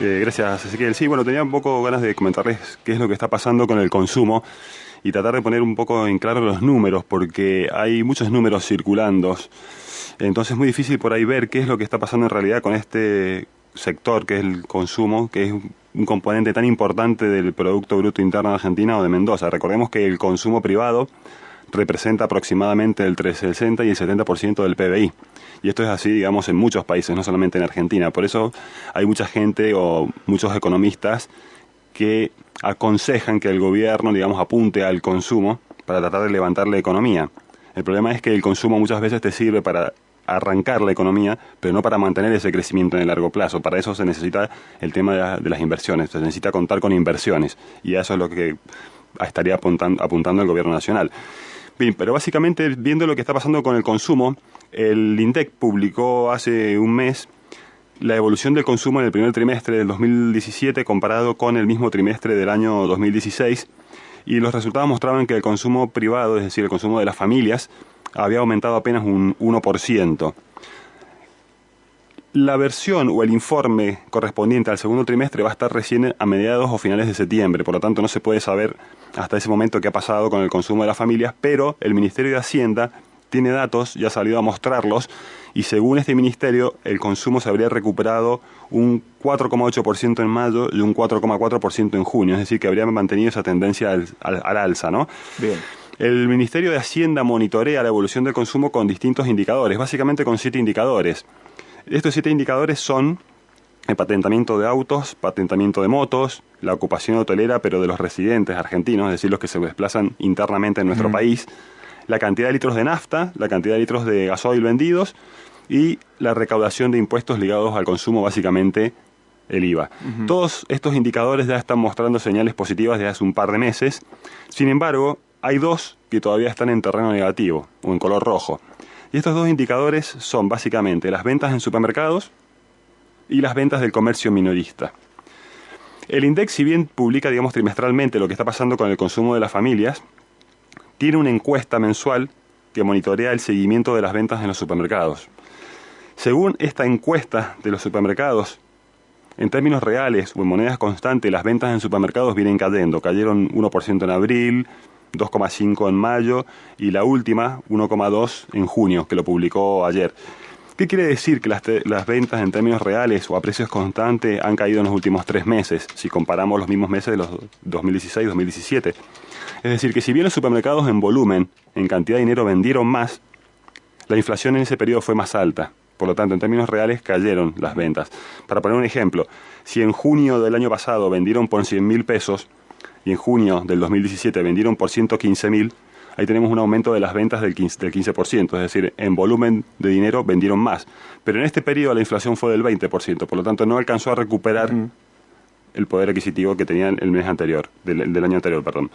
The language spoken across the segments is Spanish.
Gracias, Ezequiel. Sí, bueno, tenía un poco ganas de comentarles qué es lo que está pasando con el consumo y tratar de poner un poco en claro los números, porque hay muchos números circulando. Entonces es muy difícil por ahí ver qué es lo que está pasando en realidad con este sector que es el consumo, que es un componente tan importante del Producto Bruto Interno de Argentina o de Mendoza. Recordemos que el consumo privado representa aproximadamente entre el 60 y el 70% del PBI. Y esto es así, digamos, en muchos países, no solamente en Argentina. Por eso hay mucha gente o muchos economistas que aconsejan que el gobierno, digamos, apunte al consumo para tratar de levantar la economía. El problema es que el consumo muchas veces te sirve para arrancar la economía, pero no para mantener ese crecimiento en el largo plazo. Para eso se necesita el tema de las inversiones, se necesita contar con inversiones, y a eso es lo que estaría apuntando el gobierno nacional. Bien, pero básicamente, viendo lo que está pasando con el consumo, el INDEC publicó hace un mes la evolución del consumo en el primer trimestre del 2017 comparado con el mismo trimestre del año 2016, y los resultados mostraban que el consumo privado, es decir, el consumo de las familias, había aumentado apenas un 1%. La versión o el informe correspondiente al segundo trimestre va a estar recién a mediados o finales de septiembre, por lo tanto no se puede saber hasta ese momento qué ha pasado con el consumo de las familias, pero el Ministerio de Hacienda tiene datos y ha salido a mostrarlos, y según este ministerio el consumo se habría recuperado un 4,8% en mayo y un 4,4% en junio, es decir, que habría mantenido esa tendencia al alza, ¿no? Bien. El Ministerio de Hacienda monitorea la evolución del consumo con distintos indicadores, básicamente con 7 indicadores. Estos 7 indicadores son el patentamiento de autos, patentamiento de motos, la ocupación hotelera, pero de los residentes argentinos, es decir, los que se desplazan internamente en nuestro país, la cantidad de litros de nafta, la cantidad de litros de gasoil vendidos y la recaudación de impuestos ligados al consumo, básicamente el IVA. Todos estos indicadores ya están mostrando señales positivas desde hace un par de meses. Sin embargo, hay dos que todavía están en terreno negativo o en color rojo. Y estos dos indicadores son básicamente las ventas en supermercados y las ventas del comercio minorista. El INDEC, si bien publica, digamos, trimestralmente lo que está pasando con el consumo de las familias, tiene una encuesta mensual que monitorea el seguimiento de las ventas en los supermercados. Según esta encuesta de los supermercados, en términos reales o en monedas constantes, las ventas en supermercados vienen cayendo. Cayeron 1% en abril, 2,5% en mayo y la última 1,2% en junio, que lo publicó ayer. ¿Qué quiere decir que las ventas en términos reales o a precios constantes han caído en los últimos 3 meses, si comparamos los mismos meses de los 2016-2017? Es decir, que si bien los supermercados en volumen, en cantidad de dinero, vendieron más, la inflación en ese periodo fue más alta. Por lo tanto, en términos reales cayeron las ventas. Para poner un ejemplo, si en junio del año pasado vendieron por 100.000 pesos y en junio del 2017 vendieron por 115.000, ahí tenemos un aumento de las ventas del 15%, es decir, en volumen de dinero vendieron más. Pero en este periodo la inflación fue del 20%, por lo tanto no alcanzó a recuperar el poder adquisitivo que tenían el mes anterior, del año anterior, perdón.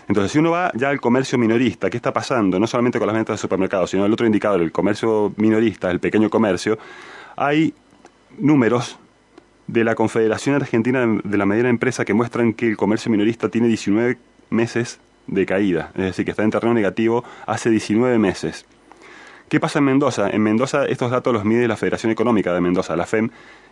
Entonces, si uno va ya al comercio minorista, ¿qué está pasando? No solamente con las ventas de supermercados, sino el otro indicador, el comercio minorista, el pequeño comercio. Hay números de la Confederación Argentina de la Mediana Empresa que muestran que el comercio minorista tiene 19 meses de caída, es decir, que está en terreno negativo hace 19 meses. ¿Qué pasa en Mendoza? En Mendoza estos datos los mide la Federación Económica de Mendoza, la FEM,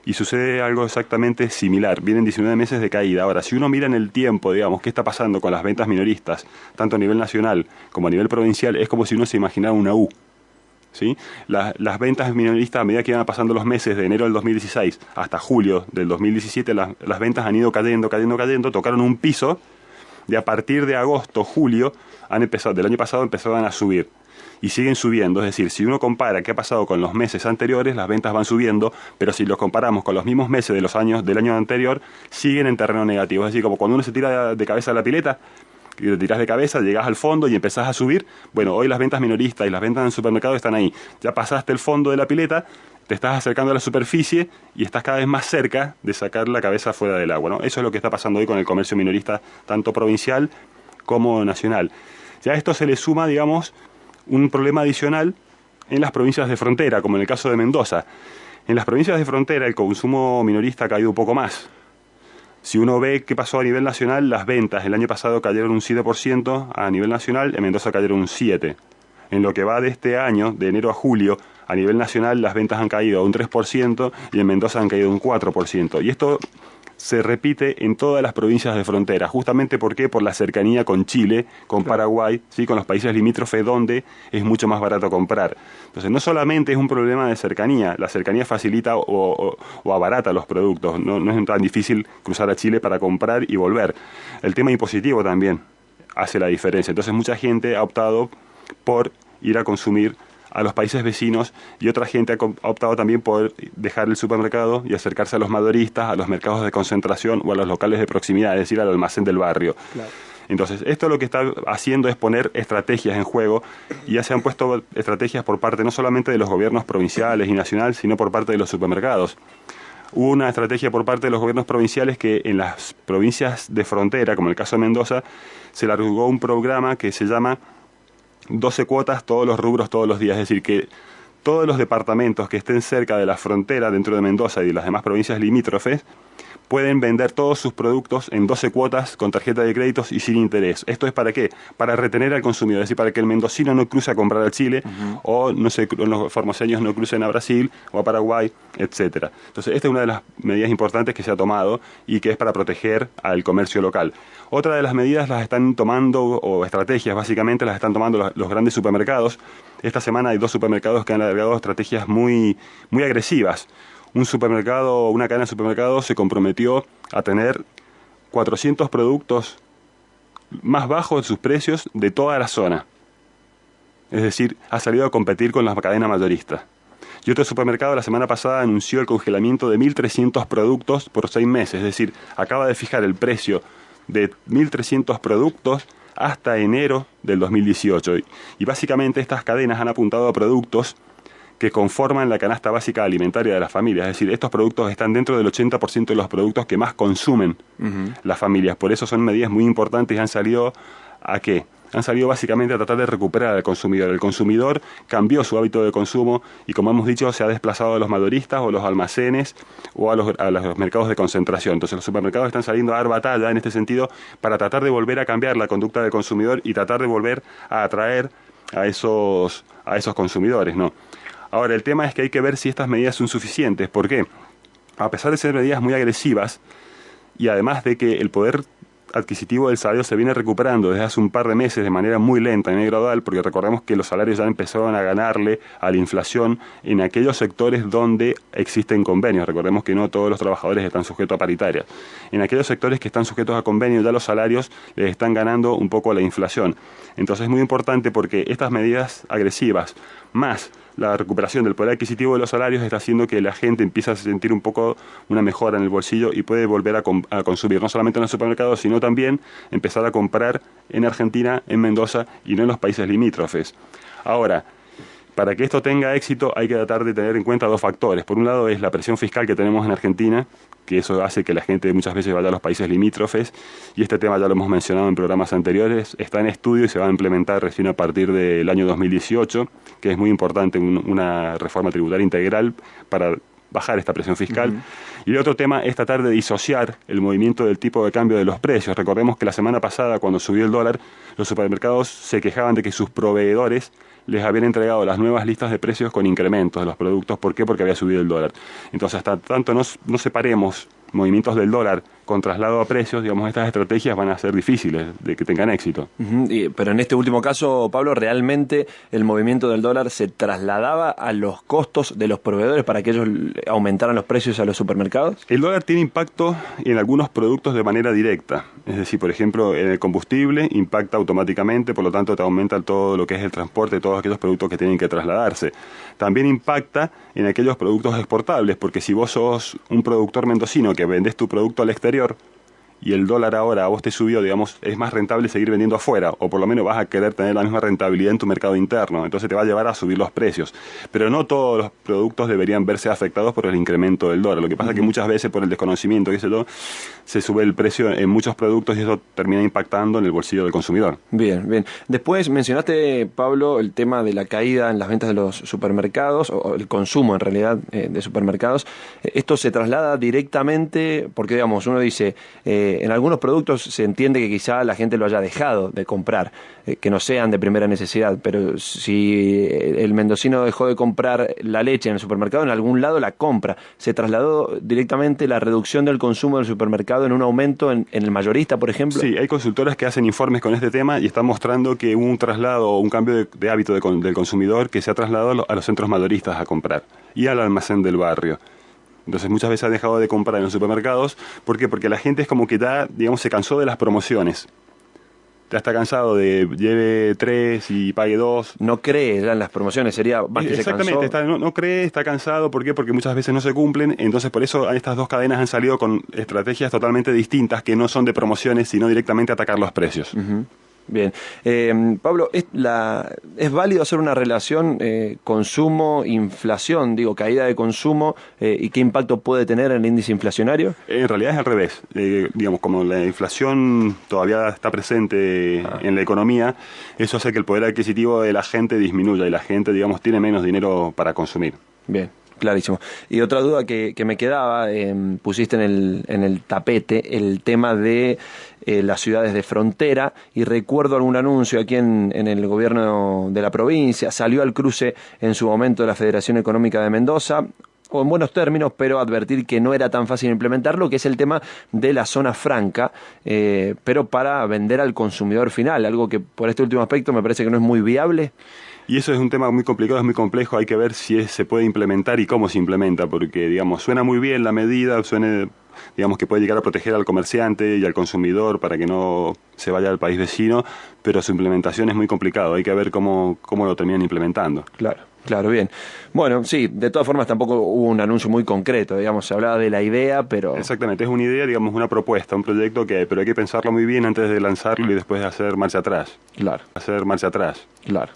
y sucede algo exactamente similar. Vienen 19 meses de caída. Ahora, si uno mira en el tiempo, digamos, qué está pasando con las ventas minoristas, tanto a nivel nacional como a nivel provincial, es como si uno se imaginara una U, ¿sí? Las ventas minoristas, a medida que iban pasando los meses de enero del 2016 hasta julio del 2017, las ventas han ido cayendo, tocaron un piso, y a partir de agosto, julio, del año pasado empezaron a subir. Y siguen subiendo, es decir, si uno compara qué ha pasado con los meses anteriores, las ventas van subiendo, pero si los comparamos con los mismos meses del año anterior, siguen en terreno negativo. Es decir, como cuando uno se tira de cabeza a la pileta, y te tiras de cabeza, llegas al fondo y empezás a subir. Bueno, hoy las ventas minoristas y las ventas en el supermercado están ahí. Ya pasaste el fondo de la pileta, te estás acercando a la superficie y estás cada vez más cerca de sacar la cabeza fuera del agua, ¿no? Eso es lo que está pasando hoy con el comercio minorista, tanto provincial como nacional. Ya a esto se le suma, digamos, un problema adicional en las provincias de frontera, como en el caso de Mendoza. En las provincias de frontera el consumo minorista ha caído un poco más. Si uno ve qué pasó a nivel nacional, las ventas el año pasado cayeron un 7% a nivel nacional, en Mendoza cayeron un 7%. En lo que va de este año, de enero a julio, a nivel nacional las ventas han caído un 3% y en Mendoza han caído un 4%. Y esto se repite en todas las provincias de frontera. Justamente ¿por qué? Por la cercanía con Chile, con Paraguay, ¿sí? Con los países limítrofes donde es mucho más barato comprar. Entonces no solamente es un problema de cercanía, la cercanía facilita o abarata los productos, no es tan difícil cruzar a Chile para comprar y volver. El tema impositivo también hace la diferencia. Entonces mucha gente ha optado por ir a consumir a los países vecinos y otra gente ha optado también por dejar el supermercado y acercarse a los mayoristas, a los mercados de concentración o a los locales de proximidad, es decir, al almacén del barrio. Claro. Entonces, esto lo que está haciendo es poner estrategias en juego y ya se han puesto estrategias por parte no solamente de los gobiernos provinciales y nacionales, sino por parte de los supermercados. Hubo una estrategia por parte de los gobiernos provinciales que en las provincias de frontera, como el caso de Mendoza, se largó un programa que se llama 12 cuotas, todos los rubros, todos los días. Es decir, que todos los departamentos que estén cerca de la frontera dentro de Mendoza y de las demás provincias limítrofes pueden vender todos sus productos en 12 cuotas con tarjeta de créditos y sin interés. ¿Esto es para qué? Para retener al consumidor, es decir, para que el mendocino no cruce a comprar a Chile o no sé, los formoseños no crucen a Brasil o a Paraguay, etcétera. Entonces, esta es una de las medidas importantes que se ha tomado y que es para proteger al comercio local. Otra de las medidas las están tomando, o estrategias básicamente, las están tomando los grandes supermercados. Esta semana hay 2 supermercados que han alargado estrategias muy agresivas. Un supermercado, una cadena de supermercados se comprometió a tener 400 productos más bajos de sus precios de toda la zona. Es decir, ha salido a competir con la cadena mayorista. Y otro supermercado la semana pasada anunció el congelamiento de 1.300 productos por 6 meses. Es decir, acaba de fijar el precio de 1.300 productos hasta enero del 2018. Y básicamente estas cadenas han apuntado a productos que conforman la canasta básica alimentaria de las familias. Es decir, estos productos están dentro del 80% de los productos que más consumen las familias. Por eso son medidas muy importantes y han salido ¿a qué? Han salido básicamente a tratar de recuperar al consumidor. El consumidor cambió su hábito de consumo y, como hemos dicho, se ha desplazado a los mayoristas o los almacenes o a los mercados de concentración. Entonces los supermercados están saliendo a dar batalla en este sentido para tratar de volver a cambiar la conducta del consumidor y tratar de volver a atraer a esos consumidores, ¿no? Ahora, el tema es que hay que ver si estas medidas son suficientes. ¿Por qué? A pesar de ser medidas muy agresivas y además de que el poder adquisitivo del salario se viene recuperando desde hace un par de meses de manera muy lenta y muy gradual, porque recordemos que los salarios ya empezaron a ganarle a la inflación en aquellos sectores donde existen convenios. Recordemos que no todos los trabajadores están sujetos a paritarias. En aquellos sectores que están sujetos a convenios ya los salarios les están ganando un poco a la inflación. Entonces es muy importante porque estas medidas agresivas más la recuperación del poder adquisitivo de los salarios está haciendo que la gente empiece a sentir un poco una mejora en el bolsillo y puede volver a consumir, no solamente en los supermercados, sino también empezar a comprar en Argentina, en Mendoza y no en los países limítrofes. Ahora, para que esto tenga éxito hay que tratar de tener en cuenta 2 factores. Por un lado es la presión fiscal que tenemos en Argentina, que eso hace que la gente muchas veces vaya a los países limítrofes, y este tema ya lo hemos mencionado en programas anteriores, está en estudio y se va a implementar recién a partir del año 2018, que es muy importante, una reforma tributaria integral para bajar esta presión fiscal. Y el otro tema es tratar de disociar el movimiento del tipo de cambio de los precios. Recordemos que la semana pasada, cuando subió el dólar, los supermercados se quejaban de que sus proveedores les habían entregado las nuevas listas de precios con incrementos de los productos. ¿Por qué? Porque había subido el dólar. Entonces, hasta tanto no separemos movimientos del dólar con traslado a precios, digamos, estas estrategias van a ser difíciles de que tengan éxito. Pero en este último caso, Pablo, ¿realmente el movimiento del dólar se trasladaba a los costos de los proveedores para que ellos aumentaran los precios a los supermercados? El dólar tiene impacto en algunos productos de manera directa. Es decir, por ejemplo, en el combustible impacta automáticamente, por lo tanto te aumenta todo lo que es el transporte, todos aquellos productos que tienen que trasladarse. También impacta en aquellos productos exportables, porque si vos sos un productor mendocino que vendés tu producto al exterior y el dólar ahora a vos te subió, digamos, es más rentable seguir vendiendo afuera, o por lo menos vas a querer tener la misma rentabilidad en tu mercado interno, entonces te va a llevar a subir los precios. Pero no todos los productos deberían verse afectados por el incremento del dólar. Lo que pasa es que muchas veces por el desconocimiento, se sube el precio en muchos productos y eso termina impactando en el bolsillo del consumidor. Bien, bien. Después mencionaste, Pablo, el tema de la caída en las ventas de los supermercados, o el consumo en realidad de supermercados. Esto se traslada directamente, porque digamos, uno dice, En algunos productos se entiende que quizá la gente lo haya dejado de comprar, que no sean de primera necesidad, pero si el mendocino dejó de comprar la leche en el supermercado, en algún lado la compra. ¿Se trasladó directamente la reducción del consumo del supermercado en un aumento en el mayorista, por ejemplo? Sí, hay consultoras que hacen informes con este tema y están mostrando que hubo un traslado, un cambio de hábito del consumidor que se ha trasladado a los centros mayoristas a comprar y al almacén del barrio. Entonces muchas veces ha dejado de comprar en los supermercados. ¿Por qué? Porque la gente es como que ya, digamos, se cansó de las promociones. Ya está cansado de lleve 3 y pague 2. No cree ya en las promociones, sería más que Exactamente, se cansó. no cree, está cansado. ¿Por qué? Porque muchas veces no se cumplen. Entonces por eso estas dos cadenas han salido con estrategias totalmente distintas que no son de promociones, sino directamente atacar los precios. Bien. Pablo, ¿es válido hacer una relación consumo-inflación, caída de consumo, y qué impacto puede tener en el índice inflacionario? En realidad es al revés. Digamos, como la inflación todavía está presente en la economía, eso hace que el poder adquisitivo de la gente disminuya y la gente, digamos, tiene menos dinero para consumir. Bien. Clarísimo. Y otra duda que me quedaba, pusiste en el tapete el tema de las ciudades de frontera, y recuerdo algún anuncio aquí en el gobierno de la provincia, salió al cruce en su momento de la Federación Económica de Mendoza, o en buenos términos, pero advertir que no era tan fácil implementarlo, que es el tema de la zona franca, pero para vender al consumidor final, algo que por este último aspecto me parece que no es muy viable. Y eso es un tema muy complicado, es muy complejo, hay que ver si se puede implementar y cómo se implementa, porque, digamos, suena muy bien la medida, digamos que puede llegar a proteger al comerciante y al consumidor para que no se vaya al país vecino, pero su implementación es muy complicado, hay que ver cómo lo terminan implementando. Claro, bien. Bueno, sí, de todas formas tampoco hubo un anuncio muy concreto, digamos, se hablaba de la idea, pero... Exactamente, es una idea, digamos, una propuesta, un proyecto pero hay que pensarlo muy bien antes de lanzarlo y después de hacer marcha atrás. Claro. Hacer marcha atrás. Claro.